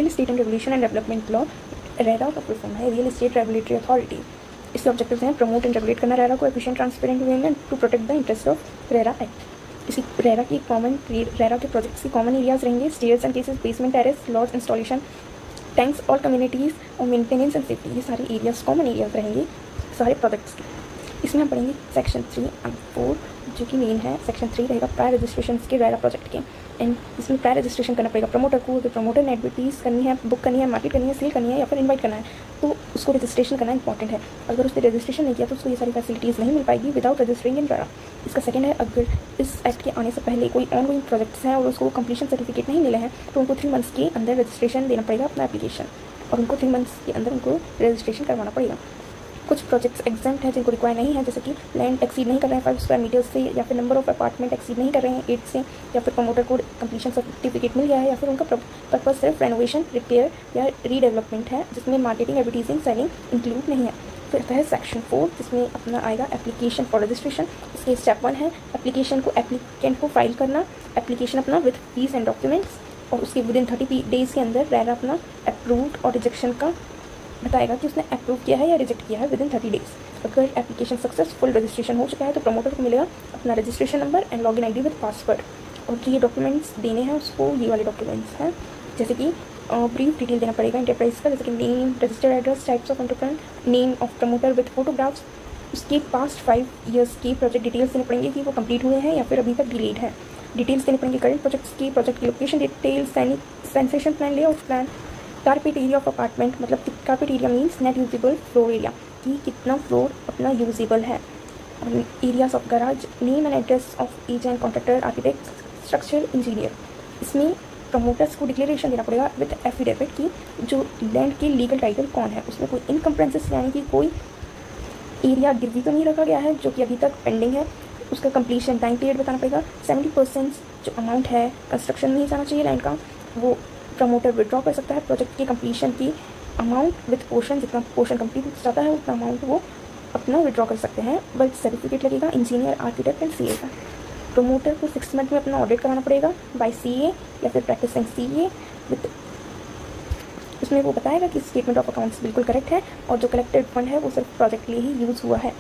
Real estate and regulation and development law RERA का full form है real estate regulatory authority. इसके objectives हैं promote and regulate करना रेरा को एफिशिएंट ट्रांसपेरेंट वे में to protect the interest of RERA act. इसी रेरा के प्रोजेक्ट्स की कॉमन एरियाज रहेंगे stairs and cases, basement terrace, लॉज इंस्टॉलेशन, टैंक्स और कम्युनिटीज़ और मेंटेनेंस एंड सेफ्टी, ये सारे एरियाज कॉमन एरियाज रहेंगे सारे प्रोजेक्ट्स के। इसमें हम पढ़ेंगे सेक्शन 3 एंड 4 जो कि मेन है। सेक्शन 3 रहेगा प्रायर रजिस्ट्रेशन के रेरा प्रोजेक्ट के, एंड इसमें प्रायर रजिस्ट्रेशन करना पड़ेगा प्रमोटर को। अगर प्रमोटर ने एडवर्टीज करनी है, बुक करनी है, मार्केट करनी है, सेल करनी है या फिर इन्वाइट करना है तो उसको रजिस्ट्रेशन करना इंपॉर्टेंट है। अगर उसने रजिस्ट्रेशन नहीं किया तो उसको ये सारी फैसिलिटीज़ नहीं मिल पाएगी विदाउट रजिस्टरिंग इन रेरा। इसका सेकंड है अगर इस एक्ट के आने से पहले कोई ऑनगोइंग प्रोजेक्ट्स हैं और उसको कंप्लीशन सर्टिफिकेट नहीं मिले हैं तो उनको 3 मंथ्स के अंदर रजिस्ट्रेशन देना पड़ेगा अपना एप्लीकेशन, और उनको 3 मंथ्स के अंदर उनको रजिस्ट्रेशन करवाना पड़ेगा। कुछ प्रोजेक्ट्स एग्जाम्प्ट हैं जिनको रिक्वायर नहीं है, जैसे कि लैंड एक्सीड नहीं कर रहे हैं 5 स्क्वायर मीटर्स से, या फिर नंबर ऑफ अपार्टमेंट एक्सीड नहीं कर रहे हैं 8 से, या फिर प्रमोटर को कंप्लीशन सर्टिफिकेट मिल गया है, या फिर उनका पर्पस सिर्फ रेनोवेशन, रिपेयर या रीडेवलपमेंट है जिसमें मार्केटिंग, एडवर्टीजिंग, सेलिंग इंक्लूड नहीं है। फिर आता है सेक्शन 4 जिसमें अपना आएगा एप्लीकेशन फॉर रजिस्ट्रेशन। इसके स्टेप 1 है एप्लीकेशन को एप्लीकेंट को फाइल करना, एप्लीकेशन अपना विद फीस एंड डॉक्यूमेंट्स, और उसके विदिन 30 डेज़ के अंदर रेरा अपना अप्रूव्ड और रिजेक्शन का बताएगा कि उसने अप्रूव किया है या रिजेक्ट किया है विदिन 30 डेज़। अगर एप्लीकेशन सक्सेसफुल रजिस्ट्रेशन हो चुका है तो प्रमोटर को मिलेगा अपना registration number and login ID with password, और जो ये डॉक्यूमेंट्स देने हैं उसको ये वाले डॉक्यूमेंट्स हैं, जैसे कि ब्रीफ डिटेल देना पड़ेगा इंटरप्राइज का, जैसे कि name, registered address, types of entrepreneur, name of promoter with photographs, उसके पास्ट 5 ईयर्स की प्रोजेक्ट डिटेल्स देने पड़ेंगे कि वो कंप्लीट हुए हैं या फिर अभी तक डिलेड है। डिटेल्स देने पड़ेंगे करंट प्रोजेक्ट्स की, प्रोजेक्ट की location details, sanction plan, layout plan, carpet area of apartment, मतलब carpet area means net usable floor area कि कितना फ्लोर अपना यूजेबल है, areas of garage, name and address of agent and contractor, architect, structural engineer. इसमें promoters को declaration देना पड़ेगा with affidavit की जो लैंड के लीगल टाइटल कौन है, उसमें कोई इनकम्प्रेंसेस यानी कि कोई एरिया गिरवी तो नहीं रखा गया है जो कि अभी तक पेंडिंग है, उसका कंप्लीशन टाइम पीरियड बताना पड़ेगा। 70% जो अमाउंट है कंस्ट्रक्शन नहीं जाना चाहिए लैंड का, वो प्रमोटर विड्रॉ कर सकता है प्रोजेक्ट की कंप्लीशन की अमाउंट विद पोर्शन, जितना पोर्शन कंप्लीट हो जाता है उतना अमाउंट वो अपना विड्रॉ कर सकते हैं। बट सर्टिफिकेट लगेगा इंजीनियर, आर्किटेक्ट एंड सीए का। प्रमोटर को 6 मंथ में अपना ऑडिट कराना पड़ेगा बाय सीए या फिर प्रैक्टिसिंग सीए विद, उसमें वो बताएगा कि स्टेटमेंट ऑफ अकाउंट्स बिल्कुल करेक्ट है और जो कलेक्टेड फंड है वो सिर्फ प्रोजेक्ट के लिए ही यूज़ हुआ है।